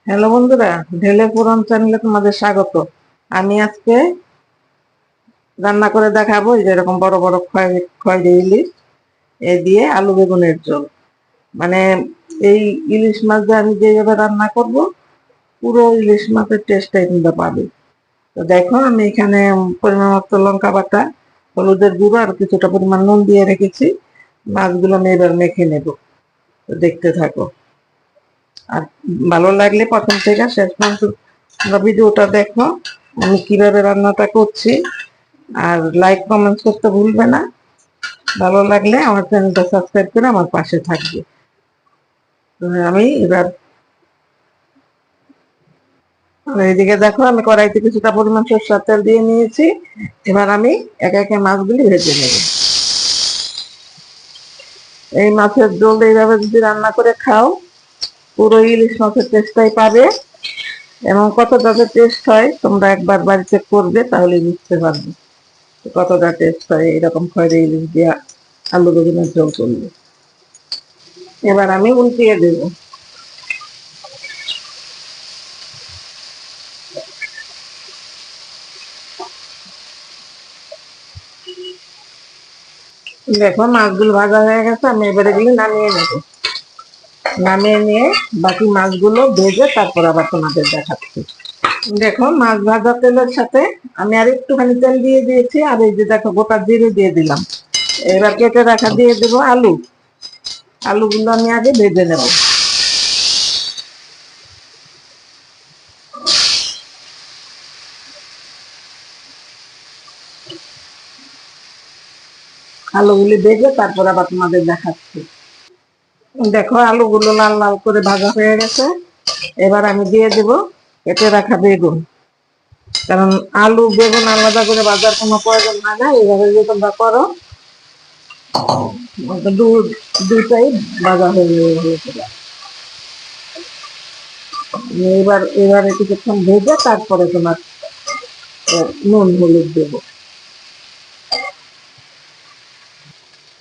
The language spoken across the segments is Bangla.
হ্যালো বন্ধুরা, ঢেলে পুরান চ্যানেলে তোমাদের স্বাগত। আমি আজকে রান্না করে দেখাবো এই যে এরকম বড় বড় খয়েরি ইলিশ এ দিয়ে আলু বেগুনের ঝোল। মানে এই ইলিশ মাছ দিয়ে আমি যেভাবে রান্না করব পুরো ইলিশ মাছের টেস্টটাই তোমরা পাবে। তো দেখো, আমি এখানে পরিমাণ মতো লঙ্কা বাটা, হলুদের গুঁড়ো আর কিছুটা পরিমাণ নুন দিয়ে রেখেছি। মাছগুলো আমি এবার মেখে নেব। তো দেখতে থাকো। আর ভালো লাগলে প্রথম থেকে শেষ পর্যন্ত ভিডিওটা দেখো, আমি কিভাবে রান্নাটা করছি। আর লাইক কমেন্ট করতে ভুলবে না। ভালো লাগলে আমার চ্যানেলটা সাবস্ক্রাইব করে আমার পাশে থাকবে। আমি এবার এইদিকে দেখো, আমি কড়াইতে কিছুটা পরিমাণ সরষের তেল দিয়ে নিয়েছি। এবার আমি একে একে মাছগুলি ভেজে নেব। এই মাছের ঝোল এইভাবে যদি রান্না করে খাও, পুরো ইলিশ মাছের টেস্টটাই পাবে। এবং কতটা টেস্ট হয় তোমরা একবার বাড়িতে করবে, তাহলে বুঝতে পারবে কতটা টেস্ট হয় এরকম খয়েরি ইলিশ দিয়ে আলু বেগুনের ঝোল করলে। এবার আমি উল্টিয়ে দেব। দেখো, মাছগুলো ভাজা হয়ে গেছে, আমি এবারে এগুলো নামিয়ে নেব। নামিয়ে নিয়ে বাকি মাছগুলো ভেজে তারপর আবার তোমাদের দেখাচ্ছি। দেখো, মাছ ভাজা তেলের সাথে আমি আর একটুখানি তেল দিয়ে দিয়েছি, আর এই যে দেখো গোটা জিরে দিয়ে দিলাম। এবার কেটে রাখা দিয়ে দেবো আলু। আলুগুলো আমি আগে ভেজে নেব। আলুগুলি ভেজে তারপর আবার তোমাদের দেখাচ্ছি। দেখো, আলুগুলো লাল লাল করে ভাজা হয়ে গেছে। এবার আমি দিয়ে দেব কেটে রাখা বেগুন। কারণ আলু বেগুন আলাদা করে ভাজার কোনো প্রয়োজন হয় না, এইভাবে যদি তোমরা করো দুইটাই ভাজা হয়ে যাবে। এবার এবারে কিছুক্ষণ ভেজে তারপরে তোমার নুন হলুদ দেবো।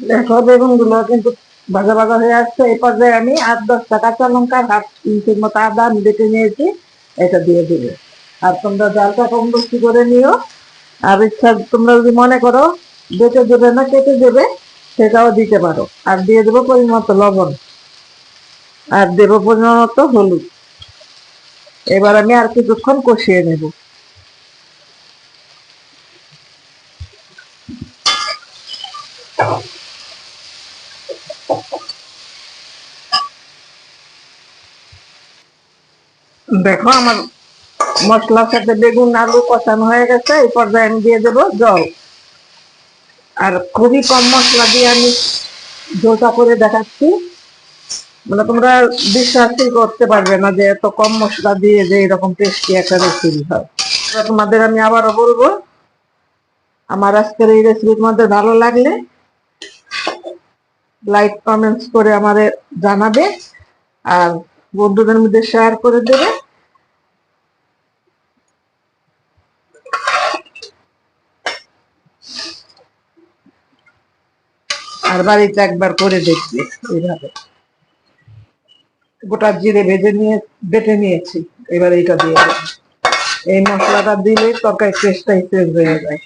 দেখো, বেগুন গুলো কিন্তু ভাজা ভাজা হয়ে আসছে। এই পর্যায়ে আমি 8-10টা কাঁচা লঙ্কা, হাফ ইঞ্চির মতো আদা আমি বেটে নিয়েছি, এটা দিয়ে দেবো। আর তোমরা জালটা কম বেশি করে নিও। আর ইচ্ছা তোমরা যদি মনে করো বেটে দেবে না কেটে দেবে, সেটাও দিতে পারো। আর দিয়ে দেবো পরিমাণ মতো লবণ, আর দেবো পরিমাণ মতো হলুদ। এবার আমি আর কিছুক্ষণ কষিয়ে নেব। দেখো, আমার মশলার সাথে বেগুন আলু কষানো হয়ে গেছে। এই পর্যায়ে আমি দিয়ে দেবো জল। আর খুবই কম মশলা দিয়ে আমি ঝোলটা করে দেখাচ্ছি। মানে তোমরা বিশ্বাসই করতে পারবে না যে এত কম মশলা দিয়ে যে এরকম টেস্টি একটা রেসিপি হয়। তোমাদের আমি আবারও বলবো, আমার আজকের এই রেসিপি তোমাদের ভালো লাগলে লাইক কমেন্টস করে আমাদের জানাবে, আর বন্ধুদের মধ্যে শেয়ার করে দেবে। আর বাড়িতে একবার করে দেখবে এইভাবে। গোটা জিরে ভেজে নিয়ে বেটে নিয়েছি, এবার এইটা দিয়ে দেবো। এই মশলাটা দিলে তরকারি টেস্টটাই চেঞ্জ হয়ে যায়।